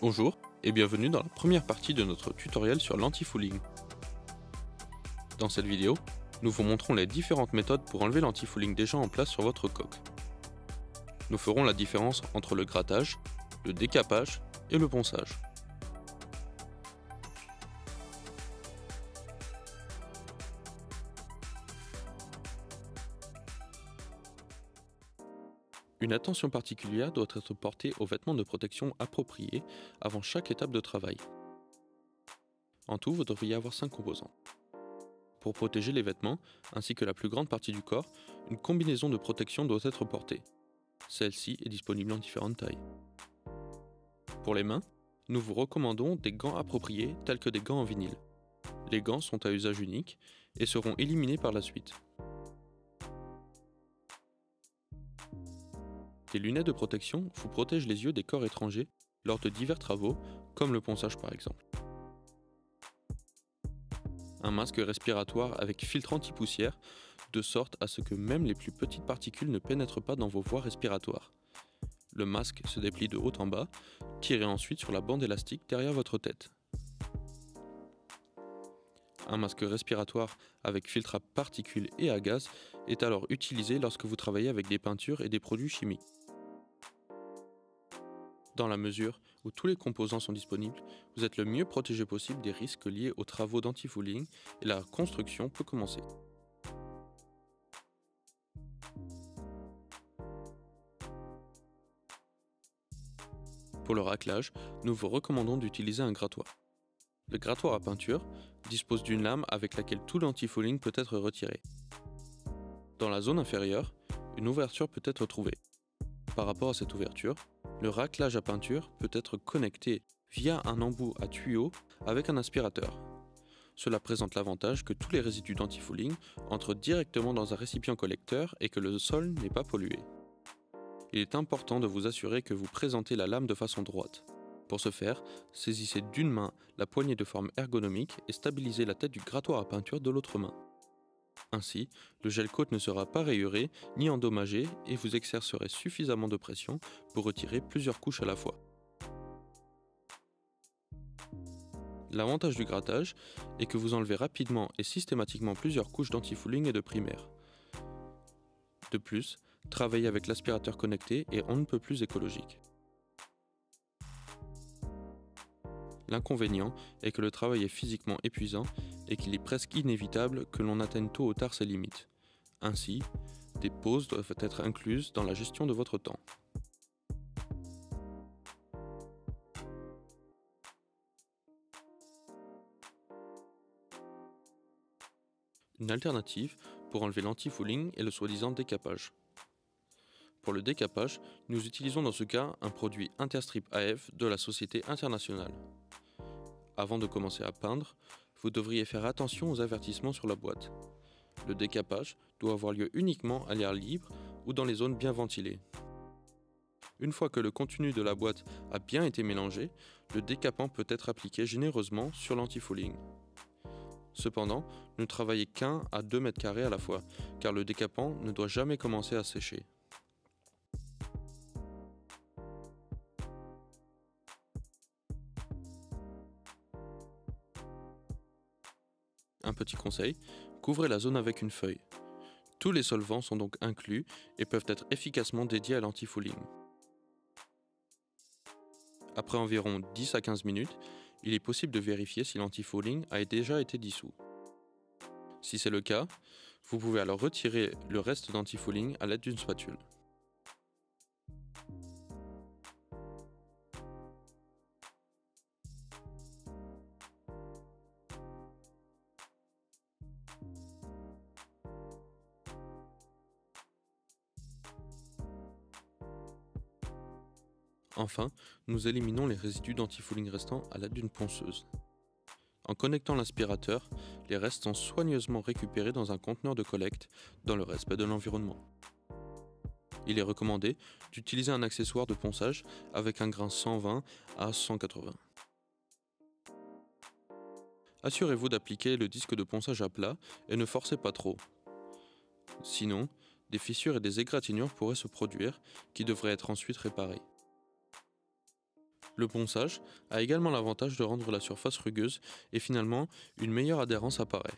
Bonjour et bienvenue dans la première partie de notre tutoriel sur l'antifouling. Dans cette vidéo, nous vous montrons les différentes méthodes pour enlever l'antifouling déjà en place sur votre coque. Nous ferons la différence entre le grattage, le décapage et le ponçage. Une attention particulière doit être portée aux vêtements de protection appropriés avant chaque étape de travail. En tout, vous devriez avoir 5 composants. Pour protéger les vêtements, ainsi que la plus grande partie du corps, une combinaison de protection doit être portée. Celle-ci est disponible en différentes tailles. Pour les mains, nous vous recommandons des gants appropriés tels que des gants en vinyle. Les gants sont à usage unique et seront éliminés par la suite. Des lunettes de protection vous protègent les yeux des corps étrangers lors de divers travaux, comme le ponçage par exemple. Un masque respiratoire avec filtre anti-poussière, de sorte à ce que même les plus petites particules ne pénètrent pas dans vos voies respiratoires. Le masque se déplie de haut en bas, tirez ensuite sur la bande élastique derrière votre tête. Un masque respiratoire avec filtre à particules et à gaz est alors utilisé lorsque vous travaillez avec des peintures et des produits chimiques. Dans la mesure où tous les composants sont disponibles, vous êtes le mieux protégé possible des risques liés aux travaux d'antifouling et la construction peut commencer. Pour le raclage, nous vous recommandons d'utiliser un grattoir. Le grattoir à peinture dispose d'une lame avec laquelle tout l'antifouling peut être retiré. Dans la zone inférieure, une ouverture peut être trouvée. Par rapport à cette ouverture, le raclage à peinture peut être connecté via un embout à tuyau avec un aspirateur. Cela présente l'avantage que tous les résidus d'antifouling entrent directement dans un récipient collecteur et que le sol n'est pas pollué. Il est important de vous assurer que vous présentez la lame de façon droite. Pour ce faire, saisissez d'une main la poignée de forme ergonomique et stabilisez la tête du grattoir à peinture de l'autre main. Ainsi, le gel coat ne sera pas rayuré ni endommagé et vous exercerez suffisamment de pression pour retirer plusieurs couches à la fois. L'avantage du grattage est que vous enlevez rapidement et systématiquement plusieurs couches d'antifouling et de primaire. De plus, travailler avec l'aspirateur connecté est on ne peut plus écologique. L'inconvénient est que le travail est physiquement épuisant et qu'il est presque inévitable que l'on atteigne tôt ou tard ses limites. Ainsi, des pauses doivent être incluses dans la gestion de votre temps. Une alternative pour enlever l'antifouling est le soi-disant décapage. Pour le décapage, nous utilisons dans ce cas un produit Interstrip AF de la Société Internationale. Avant de commencer à peindre, vous devriez faire attention aux avertissements sur la boîte. Le décapage doit avoir lieu uniquement à l'air libre ou dans les zones bien ventilées. Une fois que le contenu de la boîte a bien été mélangé, le décapant peut être appliqué généreusement sur l'antifouling. Cependant, ne travaillez qu'1 à 2 mètres carrés à la fois, car le décapant ne doit jamais commencer à sécher. Un petit conseil, couvrez la zone avec une feuille. Tous les solvants sont donc inclus et peuvent être efficacement dédiés à l'antifouling. Après environ 10 à 15 minutes, il est possible de vérifier si l'antifouling a déjà été dissous. Si c'est le cas, vous pouvez alors retirer le reste d'antifouling à l'aide d'une spatule. Enfin, nous éliminons les résidus d'antifouling restants à l'aide d'une ponceuse. En connectant l'aspirateur, les restes sont soigneusement récupérés dans un conteneur de collecte dans le respect de l'environnement. Il est recommandé d'utiliser un accessoire de ponçage avec un grain 120 à 180. Assurez-vous d'appliquer le disque de ponçage à plat et ne forcez pas trop. Sinon, des fissures et des égratignures pourraient se produire qui devraient être ensuite réparées. Le ponçage a également l'avantage de rendre la surface rugueuse et finalement une meilleure adhérence apparaît.